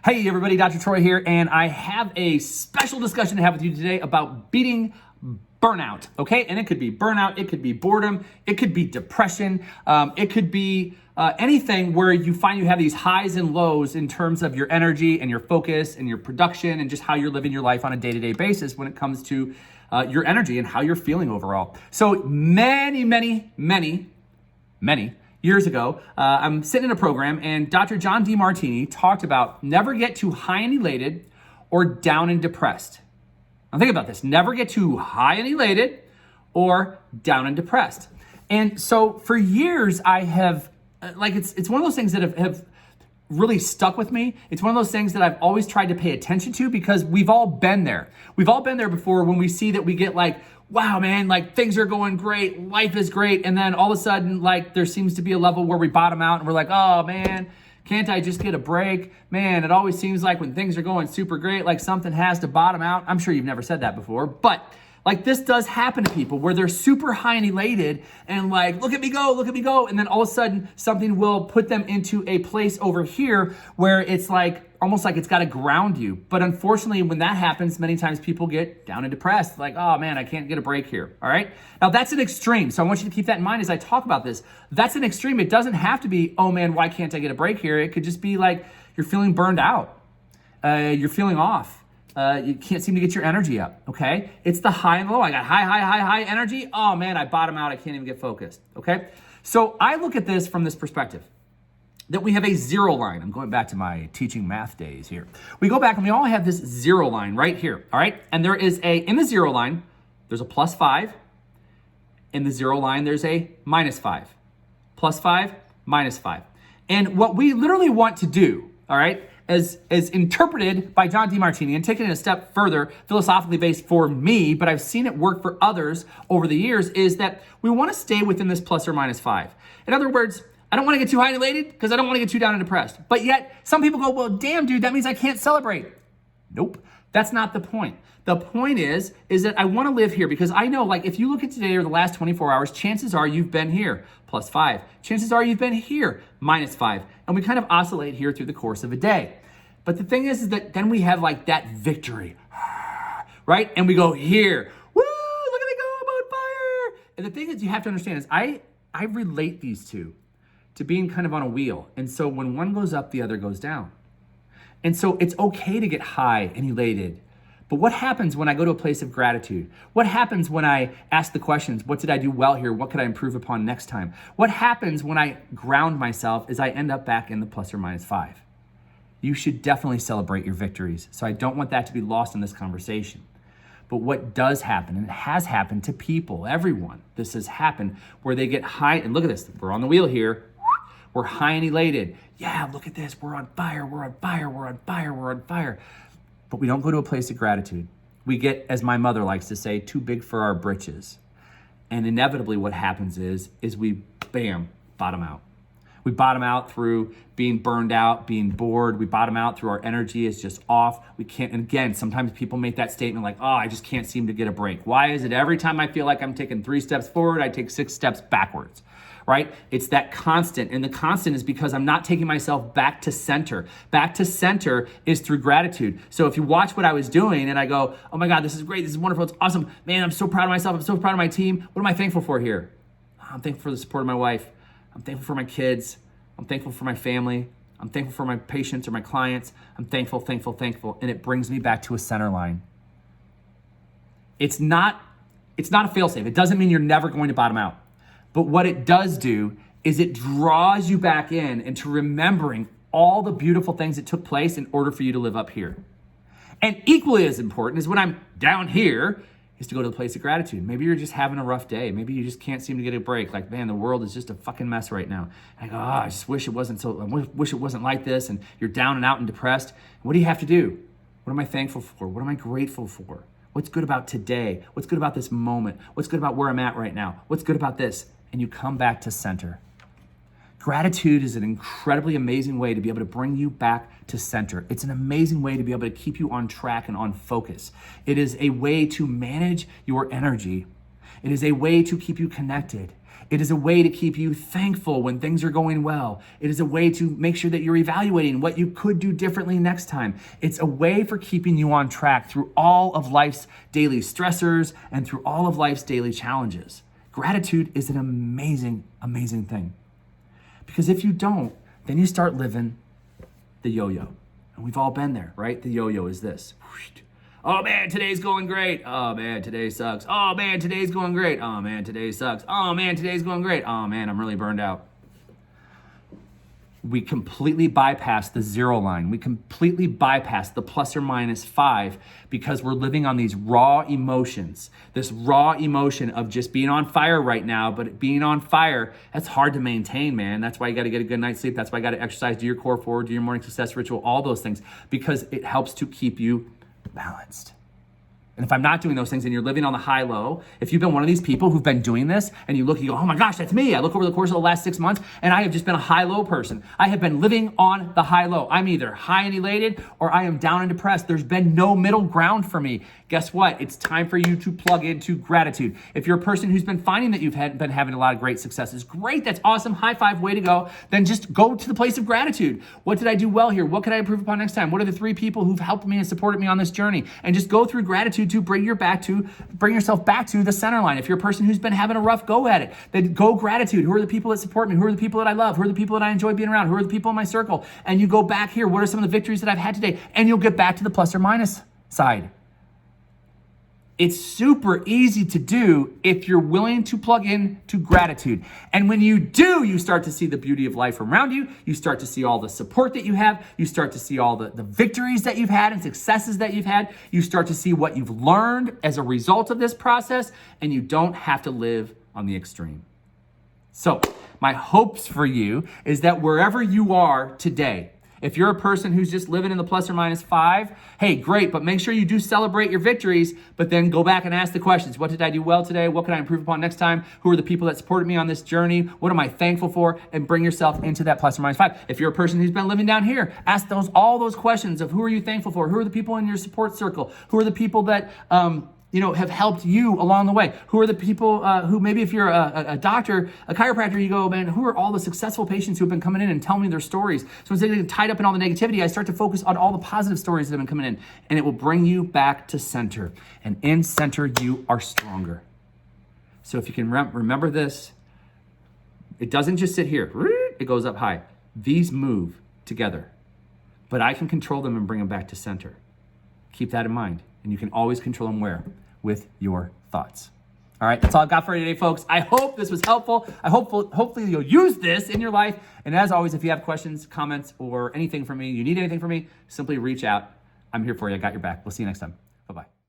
Hey everybody, Dr. Troy here, and I have a special discussion to have with you today about beating burnout, okay? And it could be burnout, it could be boredom, it could be depression, it could be anything where you find you have these highs and lows in terms of your energy and your focus and your production and just how you're living your life on a day-to-day basis when it comes to your energy and how you're feeling overall. So many years ago, I'm sitting in a program and Dr. John Demartini talked about never get too high and elated or down and depressed. Now think about this, never get too high and elated or down and depressed. And so for years I have, it's one of those things that have really stuck with me. It's one of those things that I've always tried to pay attention to because we've all been there. We've all been there before when we see that we get like, wow, man, like things are going great, life is great. And then all of a sudden, like there seems to be a level where we bottom out and we're like, oh man, can't I just get a break? Man, it always seems like when things are going super great, like something has to bottom out. I'm sure you've never said that before, but like this does happen to people where they're super high and elated and like, look at me go. And then all of a sudden something will put them into a place over here where it's like, almost like it's got to ground you. But unfortunately, when that happens, many times people get down and depressed. Like, oh man, I can't get a break here. All right. Now that's an extreme. So I want you to keep that in mind as I talk about this. That's an extreme. It doesn't have to be, oh man, why can't I get a break here? It could just be like, you're feeling burned out. You're feeling off. You can't seem to get your energy up, okay? It's the high and low. I got high energy. Oh man, I bottom out. I can't even get focused, okay? So I look at this from this perspective, that we have a zero line. I'm going back to my teaching math days here. We go back and we all have this zero line right here, all right? And there is in the zero line, there's a +5. In the zero line, there's a -5. +5, -5. And what we literally want to do, all right, as interpreted by John Demartini and taken it a step further, philosophically based for me, but I've seen it work for others over the years, is that we want to stay within this ± 5. In other words, I don't want to get too high and elated because I don't want to get too down and depressed. But yet some people go, well, damn dude, that means I can't celebrate. Nope, that's not the point. The point is that I want to live here because I know, like, if you look at today or the last 24 hours, chances are you've been here, +5. Chances are you've been here, -5. And we kind of oscillate here through the course of a day. But the thing is that then we have like that victory, right? And we go here, woo, look at me go, I'm on fire. And the thing is you have to understand is I relate these two to being kind of on a wheel. And so when one goes up, the other goes down. And so it's okay to get high and elated. But what happens when I go to a place of gratitude? What happens when I ask the questions, what did I do well here? What could I improve upon next time? What happens when I ground myself as I end up back in the ± 5? You should definitely celebrate your victories. So I don't want that to be lost in this conversation. But what does happen, and it has happened to people, everyone, this has happened, where they get high, and look at this, we're on the wheel here. We're high and elated. Yeah, look at this, we're on fire. But we don't go to a place of gratitude. We get, as my mother likes to say, too big for our britches. And inevitably what happens is we, bam, bottom out. We bottom out through being burned out, being bored. We bottom out through our energy is just off. We can't, and again, sometimes people make that statement like, oh, I just can't seem to get a break. Why is it every time I feel like I'm taking 3 steps forward, I take 6 steps backwards, right? It's that constant, and the constant is because I'm not taking myself back to center. Back to center is through gratitude. So if you watch what I was doing and I go, oh my God, this is great, this is wonderful, it's awesome. Man, I'm so proud of myself, I'm so proud of my team. What am I thankful for here? I'm thankful for the support of my wife. I'm thankful for my kids. I'm thankful for my family. I'm thankful for my patients or my clients. I'm thankful. And it brings me back to a center line. It's not a fail-safe. It doesn't mean you're never going to bottom out. But what it does do is it draws you back in into remembering all the beautiful things that took place in order for you to live up here. And equally as important is when I'm down here is to go to the place of gratitude. Maybe you're just having a rough day. Maybe you just can't seem to get a break. Like, man, the world is just a fucking mess right now. And I go, I just wish it wasn't like this. And you're down and out and depressed. What do you have to do? What am I thankful for? What am I grateful for? What's good about today? What's good about this moment? What's good about where I'm at right now? What's good about this? And you come back to center. Gratitude is an incredibly amazing way to be able to bring you back to center. It's an amazing way to be able to keep you on track and on focus. It is a way to manage your energy. It is a way to keep you connected. It is a way to keep you thankful when things are going well. It is a way to make sure that you're evaluating what you could do differently next time. It's a way for keeping you on track through all of life's daily stressors and through all of life's daily challenges. Gratitude is an amazing, amazing thing. Because if you don't, then you start living the yo-yo. And we've all been there, right? The yo-yo is this. Oh man, today's going great. Oh man, today sucks. Oh man, today's going great. Oh man, today sucks. Oh man, today's going great. Oh man, I'm really burned out. We completely bypass the zero line. We completely bypass the plus or minus 5 because we're living on these raw emotions. This raw emotion of just being on fire right now, but being on fire, that's hard to maintain, man. That's why you got to get a good night's sleep. That's why you got to exercise, do your core forward, do your morning success ritual, all those things, because it helps to keep you balanced. And if I'm not doing those things and you're living on the high-low, if you've been one of these people who've been doing this and you look and you go, oh my gosh, that's me. I look over the course of the last 6 months and I have just been a high-low person. I have been living on the high-low. I'm either high and elated or I am down and depressed. There's been no middle ground for me. Guess what? It's time for you to plug into gratitude. If you're a person who's been finding that you've been having a lot of great successes, great, that's awesome, high five, way to go. Then just go to the place of gratitude. What did I do well here? What could I improve upon next time? What are the 3 people who've helped me and supported me on this journey? And just go through gratitude to bring yourself back to the center line. If you're a person who's been having a rough go at it, then go gratitude. Who are the people that support me? Who are the people that I love? Who are the people that I enjoy being around? Who are the people in my circle? And you go back here. What are some of the victories that I've had today? And you'll get back to the plus or minus side. It's super easy to do if you're willing to plug in to gratitude. And when you do, you start to see the beauty of life around you. You start to see all the support that you have. You start to see all the victories that you've had and successes that you've had. You start to see what you've learned as a result of this process, and you don't have to live on the extreme. So my hopes for you is that wherever you are today, if you're a person who's just living in the plus or minus 5, hey, great, but make sure you do celebrate your victories, but then go back and ask the questions. What did I do well today? What can I improve upon next time? Who are the people that supported me on this journey? What am I thankful for? And bring yourself into that plus or minus 5. If you're a person who's been living down here, ask all those questions of who are you thankful for? Who are the people in your support circle? Who are the people that have helped you along the way? Who are the people who maybe if you're a doctor, a chiropractor, you go, man, who are all the successful patients who have been coming in and telling me their stories? So instead of getting tied up in all the negativity, I start to focus on all the positive stories that have been coming in, and it will bring you back to center. And in center, you are stronger. So if you can remember this, it doesn't just sit here. It goes up high. These move together, but I can control them and bring them back to center. Keep that in mind. And you can always control them where? With your thoughts. All right, that's all I've got for you today, folks. I hope this was helpful. Hopefully you'll use this in your life. And as always, if you have questions, comments, or anything from me, you need anything from me, simply reach out. I'm here for you. I got your back. We'll see you next time. Bye-bye.